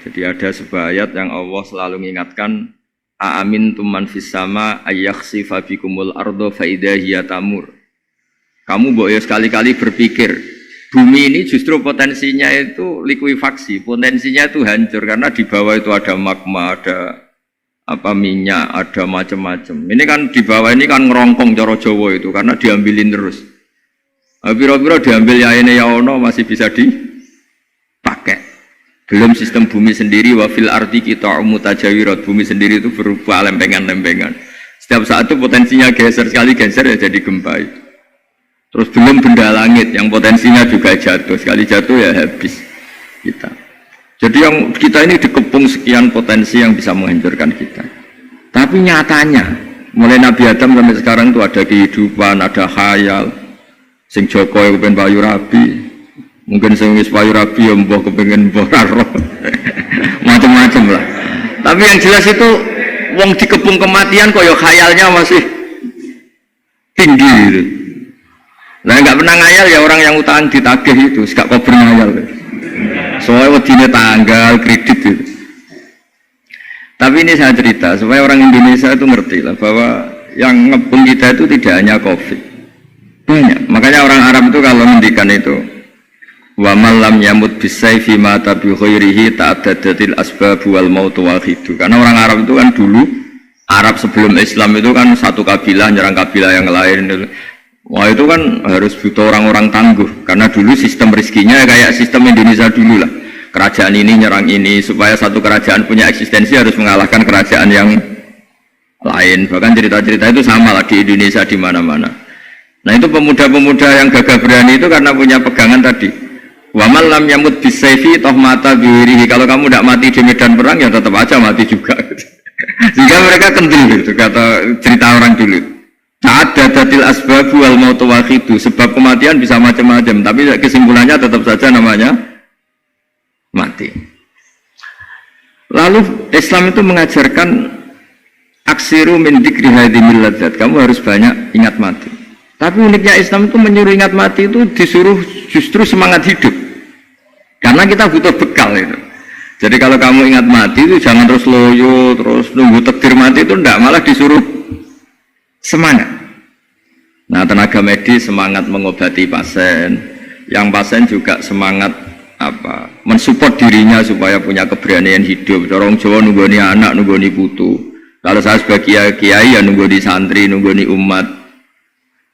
Jadi ada sebuah ayat yang Allah selalu mengingatkan Aamin tuman fis sama ayakhsifa bikumul ardo faida hiya tamur. Kamu boleh sekali-kali berpikir bumi ini justru potensinya itu likuifaksi, potensinya itu hancur karena di bawah itu ada magma, ada minyak, ada macam-macam. Ini kan di bawah ini kan ngerongkong cara Jawa itu karena diambilin terus. Piro-piro diambil yaene ya ono masih bisa dipakai. Belum sistem bumi sendiri wafil arti kita mutajawirat, bumi sendiri itu berupa lempengan-lempengan. Setiap saat itu potensinya geser, sekali geser ya jadi gempa itu. Terus belum benda langit yang potensinya juga jatuh, sekali jatuh ya habis kita. Jadi yang kita ini dikepung sekian potensi yang bisa menghancurkan kita. Tapi nyatanya mulai Nabi Adam sampai sekarang itu ada kehidupan, ada khayal. Sing Joko yang kepengen payu rabi, mungkin sing wis payu rabi yang mbah kepengen mbah roh, macam-macam lah. Tapi yang jelas itu wong dikepung kematian kok ya khayalnya masih tinggi gitu. Nah nggak pernah ngayal ya orang yang utang ditagih itu, gak kok pernah ngayal. Soalnya wedine tanggal kredit itu. Tapi ini saya cerita supaya orang Indonesia itu ngerti lah bahwa yang ngepung kita itu tidak hanya COVID. Banyak. Makanya orang Arab itu kalau ngendikan itu wa man lam yamut bisayfi mata bi khairihi ta'addadatil asbab wal maut wahidu. Karena orang Arab itu kan dulu Arab sebelum Islam itu kan satu kabilah nyerang kabilah yang lain. Wah itu kan harus butuh orang-orang tangguh karena dulu sistem rezekinya kayak sistem Indonesia dulu lah. Kerajaan ini nyerang ini supaya satu kerajaan punya eksistensi harus mengalahkan kerajaan yang lain. Bahkan cerita-cerita itu sama lah di Indonesia di mana-mana. Nah itu pemuda-pemuda yang gagah berani itu karena punya pegangan tadi. Wa man lam yamut bisayfi toh mata biwirihi. Kalau kamu tidak mati di medan perang ya tetap aja mati juga. Sehingga mereka kendil gitu kata cerita orang dulu. Ta'addadatil asbabu wal mautu wahidu. Sebab kematian bisa macam-macam, tapi kesimpulannya tetap saja namanya mati. Lalu Islam itu mengajarkan aksiru min dzikri hadhimil ladzat. Kamu harus banyak ingat mati. Tapi uniknya Islam itu menyuruh ingat mati itu disuruh justru semangat hidup. Karena kita butuh bekal itu. Jadi kalau kamu ingat mati itu jangan terus loyo, terus nunggu takdir mati itu enggak, malah disuruh semangat. Nah, tenaga medis semangat mengobati pasien, yang pasien juga semangat mensupport dirinya supaya punya keberanian hidup. Orang Jawa nunggoni anak, nunggoni putu. Kalau saya sebagai kiai ya nunggoni santri, nunggoni umat.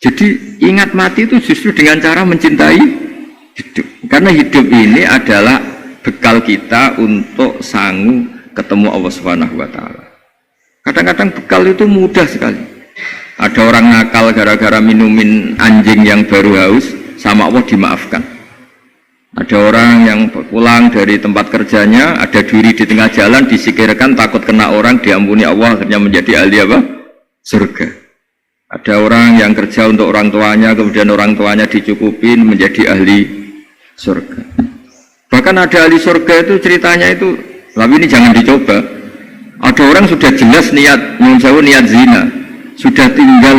Jadi ingat mati itu justru dengan cara mencintai hidup. Karena hidup ini adalah bekal kita untuk sanggup ketemu Allah Subhanahu wa taala. Kadang-kadang bekal itu mudah sekali. Ada orang nakal gara-gara minumin anjing yang baru haus, sama Allah dimaafkan. Ada orang yang pulang dari tempat kerjanya, ada duri di tengah jalan, disikirkan takut kena orang, diampuni Allah, akhirnya menjadi ahli surga. Ada orang yang kerja untuk orang tuanya, kemudian orang tuanya dicukupin menjadi ahli surga. Bahkan ada ahli surga itu ceritanya itu, tapi ini jangan dicoba. Ada orang sudah jelas niat zina, sudah tinggal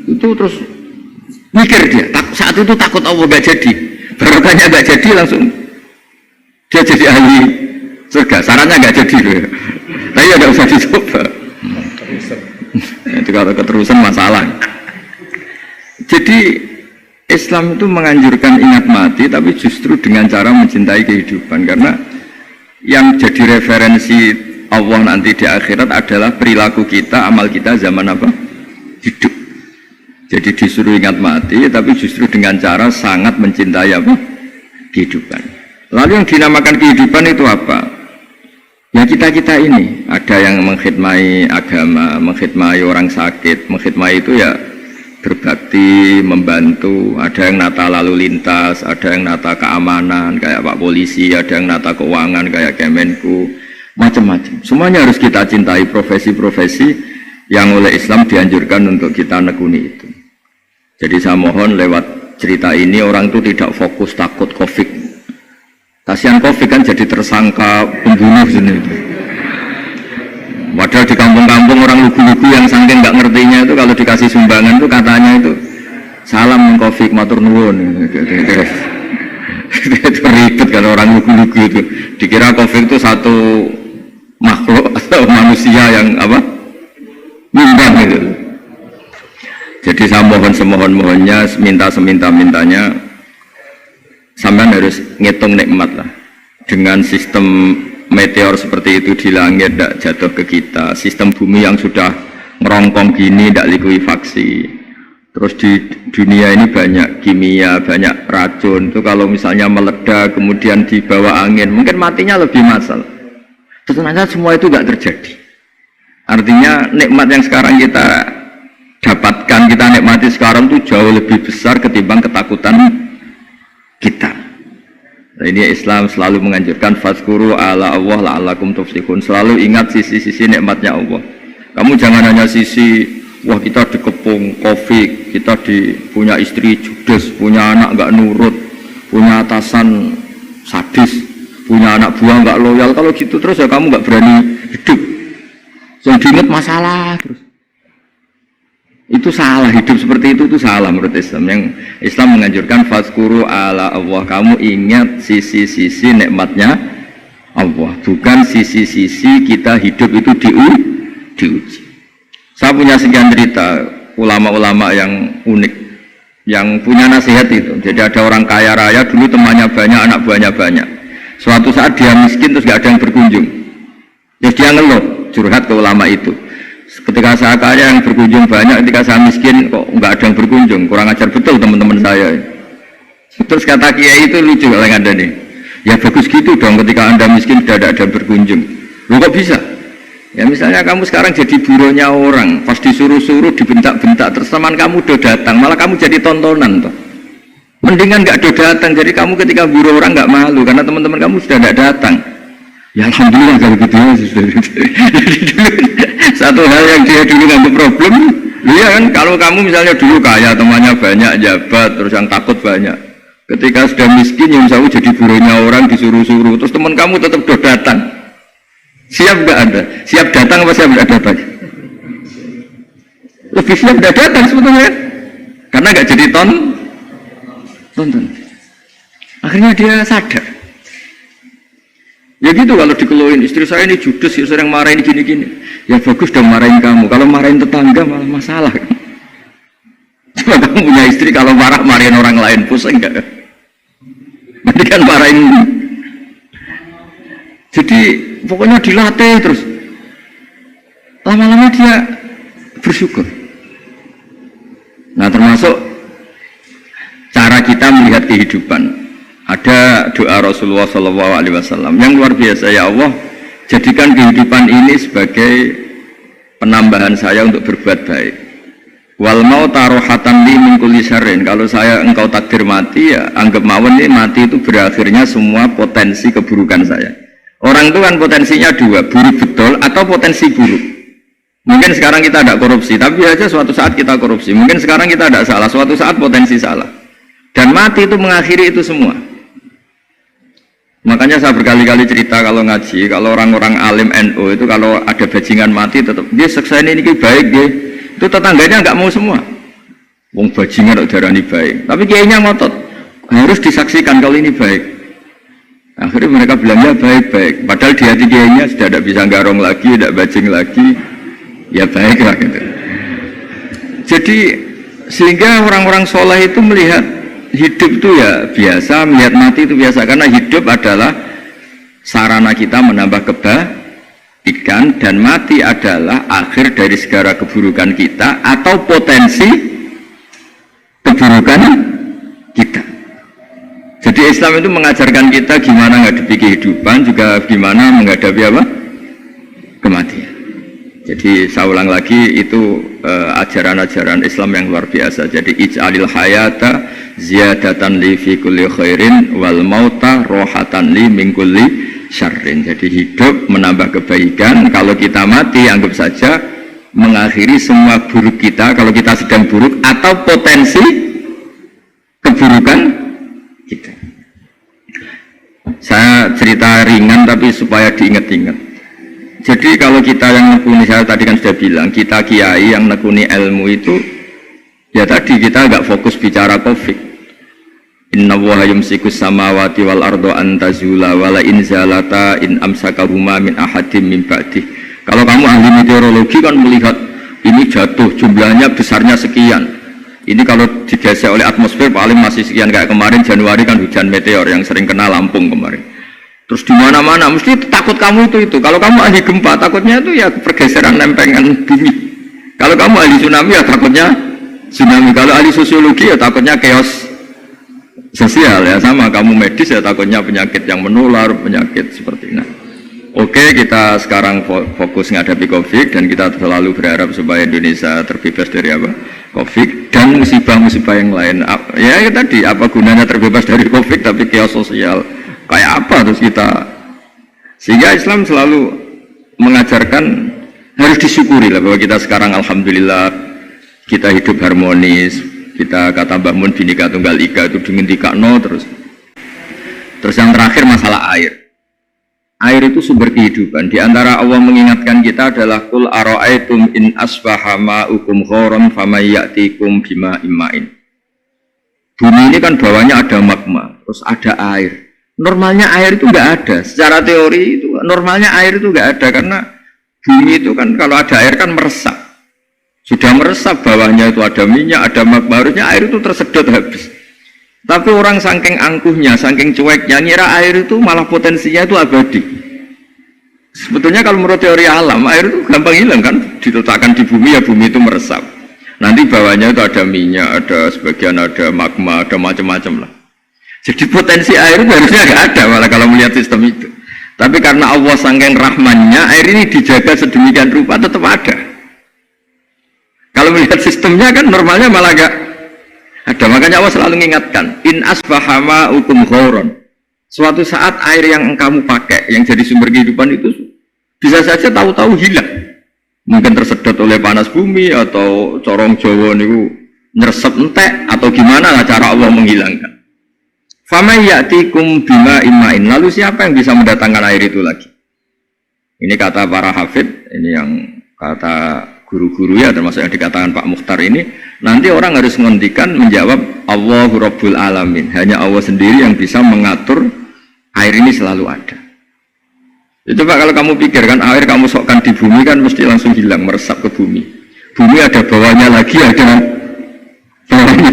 itu terus mikir dia, saat itu takut Allah gak jadi, barokahnya gak jadi langsung dia jadi ahli surga. Sarannya gak jadi loh, tapi ada usah dicoba. Itu kalau keterusan masalah. Jadi Islam itu menganjurkan ingat mati, tapi justru dengan cara mencintai kehidupan. Karena yang jadi referensi Allah nanti di akhirat adalah perilaku kita, amal kita zaman hidup. Jadi disuruh ingat mati, tapi justru dengan cara sangat mencintai kehidupan. Lalu yang dinamakan kehidupan itu apa? Ya kita-kita ini, ada yang mengkhidmati agama, mengkhidmati orang sakit, mengkhidmati itu ya berbakti, membantu. Ada yang nata lalu lintas, ada yang nata keamanan kayak Pak Polisi, ada yang nata keuangan kayak Kemenku, macam-macam. Semuanya harus kita cintai, profesi-profesi yang oleh Islam dianjurkan untuk kita nekuni itu. Jadi saya mohon lewat cerita ini orang itu tidak fokus takut COVID. Kasihan COVID kan jadi tersangka pembunuh sini itu. Padahal di kampung-kampung orang lugu-lugu yang saking nggak ngertinya itu kalau dikasih sumbangan itu katanya itu salam COVID matur nuwun. Itu ribet kalau orang lugu-lugu itu. Dikira COVID itu satu makhluk atau manusia yang apa? Mimbang gitu. Jadi saya mohon semohon-mohonnya, minta seminta-mintanya, sampean harus ngitung nikmat lah. Dengan sistem meteor seperti itu di langit tidak jatuh ke kita, sistem bumi yang sudah ngerongkong gini tidak likuifaksi. Terus di dunia ini banyak kimia, banyak racun. Itu kalau misalnya meledak kemudian dibawa angin, mungkin matinya lebih massal. Ternyata semua itu nggak terjadi. Artinya nikmat yang sekarang kita dapatkan, kita nikmati sekarang itu jauh lebih besar ketimbang ketakutan kita. Nah, ini Islam selalu menganjurkan fazkuru ala Allah la'allakum tuflihun. Selalu ingat sisi-sisi nikmatnya Allah. Kamu jangan hanya sisi wah kita dikepung Covid, kita punya istri judes, punya anak nggak nurut, punya atasan sadis, punya anak buah nggak loyal. Kalau gitu terus ya kamu nggak berani hidup. Yang diingat masalah terus. Itu salah, hidup seperti itu salah menurut Islam. Yang Islam menganjurkan fazkuru ala Allah, kamu ingat sisi-sisi nikmatnya Allah, bukan sisi-sisi kita hidup itu diuji. Saya punya sekian cerita ulama-ulama yang unik, yang punya nasihat itu. Jadi ada orang kaya raya dulu temannya banyak, anak buahnya banyak. Suatu saat dia miskin terus gak ada yang berkunjung. Terus dia ngeluh, curhat ke ulama itu. Ketika saya kaya yang berkunjung banyak, ketika saya miskin kok nggak ada yang berkunjung, kurang ajar betul teman-teman saya. Terus kata kiai itu lucu kalau yang ada nih, ya bagus gitu dong ketika anda miskin sudah ada yang berkunjung. Lu kok bisa? Ya misalnya kamu sekarang jadi burunya orang, pas disuruh-suruh dibentak-bentak, terus teman kamu udah datang, malah kamu jadi tontonan toh. Mendingan nggak udah datang, jadi kamu ketika buruh orang nggak malu karena teman-teman kamu sudah nggak datang. Ya alhamdulillah kalau gitu ya. Satu hal yang dia dulu nganggap problem, ya kan kalau kamu misalnya dulu kaya, temannya banyak, jabat, terus yang takut banyak. Ketika sudah miskin, yang jauh jadi burunya orang, disuruh-suruh, terus teman kamu tetap udah datang. Siap nggak Anda? Siap datang apa siap nggak datang? Lebih siap nggak datang sebetulnya, karena nggak jadi tonton. Akhirnya dia sadar. Ya gitu kalau dikeluhin istri saya ini judes, ya sering marahin gini-gini. Ya bagus dong marahin kamu. Kalau marahin tetangga malah masalah. Coba kamu punya istri kalau marahin orang lain pusing enggak? Nanti kan marahin. Jadi pokoknya dilatih terus. Lama-lama dia bersyukur. Nah termasuk cara kita melihat kehidupan. Ada doa Rasulullah SAW yang luar biasa. Ya Allah, jadikan kehidupan ini sebagai penambahan saya untuk berbuat baik. Wal mau tarohatan li min kulli syarrin. Kalau saya engkau takdir mati, ya anggap mawon ini mati itu berakhirnya semua potensi keburukan saya. Orang itu kan potensinya dua, buruk betul atau potensi buruk. Mungkin sekarang kita tidak korupsi, tapi aja suatu saat kita korupsi. Mungkin sekarang kita tidak salah, suatu saat potensi salah. Dan mati itu mengakhiri itu semua. Makanya saya berkali-kali cerita kalau ngaji, kalau orang-orang alim NU itu kalau ada bajingan mati tetap dia seksa ini baik dia, itu tetangganya nggak mau semua. Wong bajingan darah ini baik, tapi kiainya ngotot harus disaksikan kalau ini baik. Akhirnya mereka bilang ya baik-baik, padahal di hati kiainya sudah tidak bisa garong lagi, tidak bajing lagi, ya baik lah gitu. Jadi sehingga orang-orang soleh itu melihat hidup itu ya biasa, melihat mati itu biasa, karena hidup adalah sarana kita menambah kebaikan dan mati adalah akhir dari segala keburukan kita atau potensi keburukan kita. Jadi Islam itu mengajarkan kita gimana menghadapi kehidupan, juga gimana menghadapi apa? Kematian. Jadi saya ulang lagi, itu ajaran-ajaran Islam yang luar biasa. Jadi ij'alil hayata ziyadatan li fi kulli khairin wal mauta rohatan li min kulli syarrin. Jadi hidup menambah kebaikan, kalau kita mati anggap saja mengakhiri semua buruk kita kalau kita sedang buruk atau potensi keburukan kita. Saya cerita ringan tapi supaya diingat-ingat. Jadi kalau kita yang nekuni, saya tadi kan sudah bilang, kita kiai yang nekuni ilmu itu, ya tadi kita agak fokus bicara COVID. Inna Allaha yumsikus samawati wal ardo an tazula wala in zalata in amsakahuma min ahadim min ba'dih. Kalau kamu ahli meteorologi kan melihat ini jatuh jumlahnya besarnya sekian. Ini kalau digeser oleh atmosfer paling masih sekian, kayak kemarin Januari kan hujan meteor yang sering kena Lampung kemarin. Terus di mana-mana mesti takut kamu itu. Kalau kamu ahli gempa takutnya itu ya pergeseran lempengan bumi. Kalau kamu ahli tsunami ya takutnya tsunami. Kalau ahli sosiologi ya takutnya chaos sosial, ya sama. Kamu medis ya takutnya penyakit yang menular, penyakit seperti ini. Oke, kita sekarang fokus menghadapi COVID dan kita selalu berharap supaya Indonesia terbebas dari apa? COVID dan musibah-musibah yang lain. Ya tadi, apa gunanya terbebas dari COVID tapi chaos sosial kayak apa terus kita? Sehingga Islam selalu mengajarkan harus disyukuri lah bahwa kita sekarang alhamdulillah kita hidup harmonis. Kita kata Mbah Mun Bhinneka Tunggal Ika itu dingendikakno terus yang terakhir masalah air. Air itu sumber kehidupan. Di antara Allah mengingatkan kita adalah qul ara'aitum in asbaha ma'ukum ghoran famay ya'tikum bima imma'in. Bumi ini kan bawahnya ada magma, terus ada air. Normalnya air itu enggak ada. Secara teori itu normalnya air itu enggak ada karena bumi itu kan kalau ada air kan meresap. Sudah meresap, bawahnya itu ada minyak, ada magma, harusnya air itu tersedot habis. Tapi orang saking angkuhnya, saking cueknya, ngira air itu malah potensinya itu abadi. Sebetulnya kalau menurut teori alam, air itu gampang hilang kan, diletakkan di bumi ya bumi itu meresap. Nanti bawahnya itu ada minyak, ada sebagian ada magma, ada macam-macam lah. Jadi potensi air itu harusnya nggak ada malah kalau melihat sistem itu. Tapi karena Allah saking rahmannya, air ini dijaga sedemikian rupa tetap ada. Kalau melihat sistemnya kan normalnya malah gak ada. Makanya Allah selalu mengingatkan in asbaha ma'ukum ghoran. Suatu saat air yang kamu pakai yang jadi sumber kehidupan itu bisa saja tahu-tahu hilang. Mungkin tersedot oleh panas bumi atau corong Jawa niku nyeresep entek atau gimana lah cara Allah menghilangkan. Famay ya'tikum bima imma'in. Lalu siapa yang bisa mendatangkan air itu lagi? Ini kata para hafid, ini yang kata guru-guru ya, termasuk yang dikatakan Pak Mukhtar ini, nanti orang harus menghentikan menjawab Allahu Rabbul Alamin, hanya Allah sendiri yang bisa mengatur air ini selalu ada. Itu Pak, kalau kamu pikir kan air kamu sokkan di bumi kan mesti langsung hilang, meresap ke bumi. Bumi ada bawahnya lagi, ada bawahnya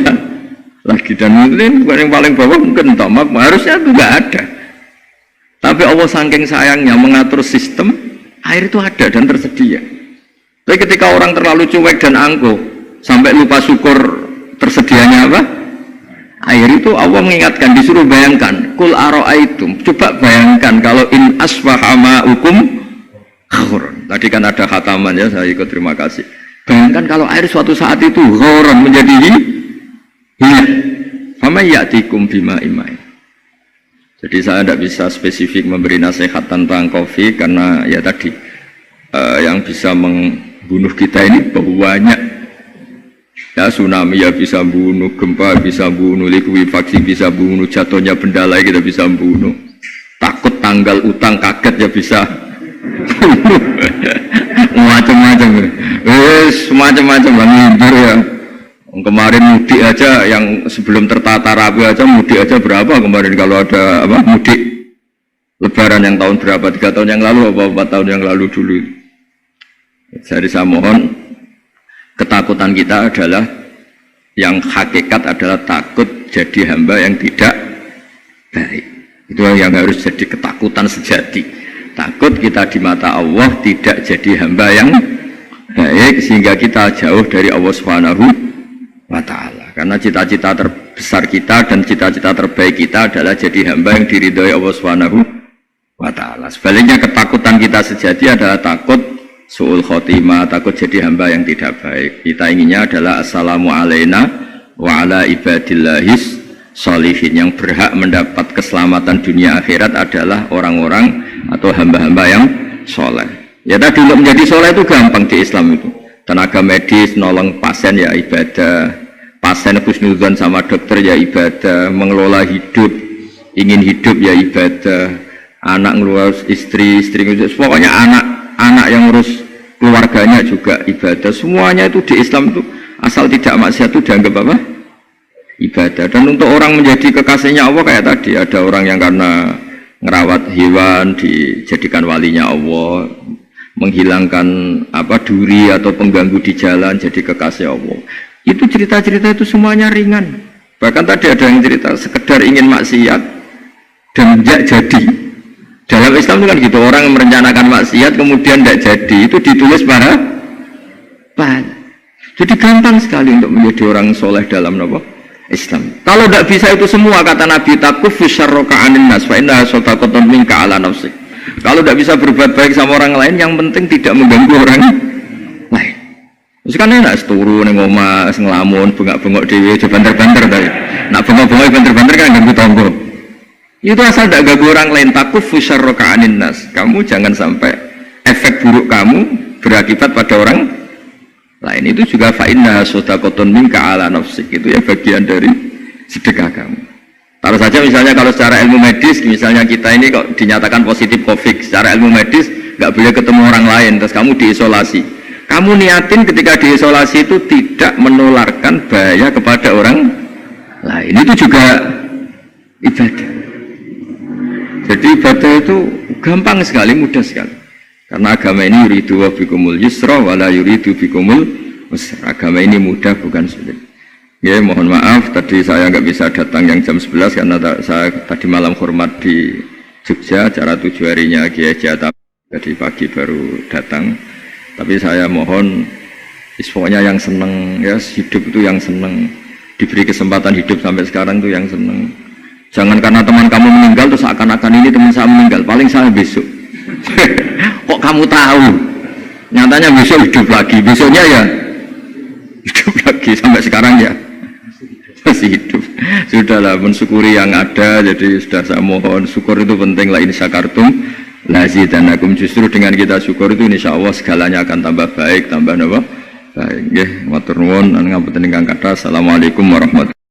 lagi, dan mungkin yang paling bawah mungkin entah, harusnya itu nggak ada. Tapi Allah saking sayangnya mengatur sistem, air itu ada dan tersedia. Tapi ketika orang terlalu cuek dan angkuh sampai lupa syukur tersedianya apa? Air itu Allah mengingatkan, disuruh bayangkan, kul ara'aitum, coba bayangkan kalau in asbaha ma'ukum ghoran. Tadi kan ada khataman ya, saya ikut, terima kasih. Bayangkan kalau air suatu saat itu ghoran menjadi hilang. Famay ya'tikum bima imma'in. Jadi saya tidak bisa spesifik memberi nasihat tentang COVID karena ya tadi yang bisa membunuh kita ini banyak. Ya tsunami ya bisa bunuh, gempa bisa bunuh, likuifaksi bisa bunuh, jatuhnya benda lain kita bisa bunuh. Takut tanggal utang kaget ya bisa bunuh. Macam-macam. Semacam-macam lah ngidur ya. Kemarin mudik aja yang sebelum tertata rapi aja mudik aja berapa kemarin kalau ada apa mudik lebaran yang tahun berapa, 3 tahun yang lalu apa 4 tahun yang lalu dulu. Jadi saya mohon, ketakutan kita adalah yang hakikat adalah takut jadi hamba yang tidak baik. Itu yang harus jadi ketakutan sejati. Takut kita di mata Allah tidak jadi hamba yang baik sehingga kita jauh dari Allah Subhanahu wa ta'ala. Karena cita-cita terbesar kita dan cita-cita terbaik kita adalah jadi hamba yang diridhoi Allah Subhanahu wa ta'ala. Sebaliknya ketakutan kita sejati adalah takut su'ul khotimah, takut jadi hamba yang tidak baik. Kita inginnya adalah assalamu alaina wa ala ibadillahis sholihin. Yang berhak mendapat keselamatan dunia akhirat adalah orang-orang atau hamba-hamba yang soleh. Ya tadi untuk menjadi soleh itu gampang di Islam itu. Tenaga medis nolong pasien ya ibadah, pasien husnudzon sama dokter ya ibadah, mengelola hidup, ingin hidup ya ibadah, anak ngurus istri ngurus, pokoknya anak yang ngurus keluarganya juga ibadah. Semuanya itu di Islam itu asal tidak maksiat itu dianggap apa? ibadah. Dan untuk orang menjadi kekasihnya Allah kayak tadi, ada orang yang karena ngerawat hewan dijadikan walinya Allah, menghilangkan duri atau pengganggu di jalan jadi kekasih Allah. Itu cerita-cerita itu semuanya ringan. Bahkan tadi ada yang cerita sekedar ingin maksiat dan tidak jadi. Dalam Islam itu kan gitu, orang merencanakan maksiat kemudian tidak jadi, itu ditulis pahala. Jadi gampang sekali untuk menjadi orang soleh dalam Islam. Kalau tidak bisa itu semua, kata Nabi, takuffu syarraka 'anin nas fa innaha shadaqatun minka 'ala nafsik. Kalau tidak bisa berbuat baik sama orang lain, yang penting tidak mengganggu orang lain. Terus kan enak turu ning omah ngelamun, bengak-bengok dhewe, banter-banter tadi. Nak bengok-bengok banter-banter kan ganggu tangga. Itu asal tidak ganggu orang lain. Takuffu syarraka 'anin nas. Kamu jangan sampai efek buruk kamu berakibat pada orang lain. Itu juga fa innaha shadaqatun minka 'ala nafsik. Itu ya bagian dari sedekah kamu. Taruh saja misalnya kalau secara ilmu medis, misalnya kita ini kok dinyatakan positif COVID, secara ilmu medis nggak boleh ketemu orang lain, terus kamu diisolasi. Kamu niatin ketika diisolasi itu tidak menularkan bahaya kepada orang lain. Itu juga ibadah. Jadi ibadah itu gampang sekali, mudah sekali. Karena agama ini yuridu wa bikumul yusra wa la yuridu bikumul usra. Agama ini mudah, bukan sulit. Ya, mohon maaf tadi saya nggak bisa datang yang jam 11 karena saya tadi malam hormat di Jogja, acara 7 harinya Kiai Haji. Jadi pagi baru datang. Tapi saya mohon pokoknya yang seneng ya, hidup itu yang seneng, diberi kesempatan hidup sampai sekarang itu yang seneng. Jangan karena teman kamu meninggal terus akan-akan ini teman saya meninggal, paling saya besok. Kok kamu tahu? Nyatanya besok hidup lagi, besoknya ya hidup lagi, sampai sekarang ya masih hidup. Sudahlah, mensyukuri yang ada. Jadi sudah saya mohon, syukur itu penting. La in syakartum lazidanakum. Justru dengan kita syukur itu insya Allah segalanya akan tambah baik, tambah baik. Nggih, matur nuwun, ngapunten ingkang kathah. Assalamualaikum warahmatullahi wabarakatuh.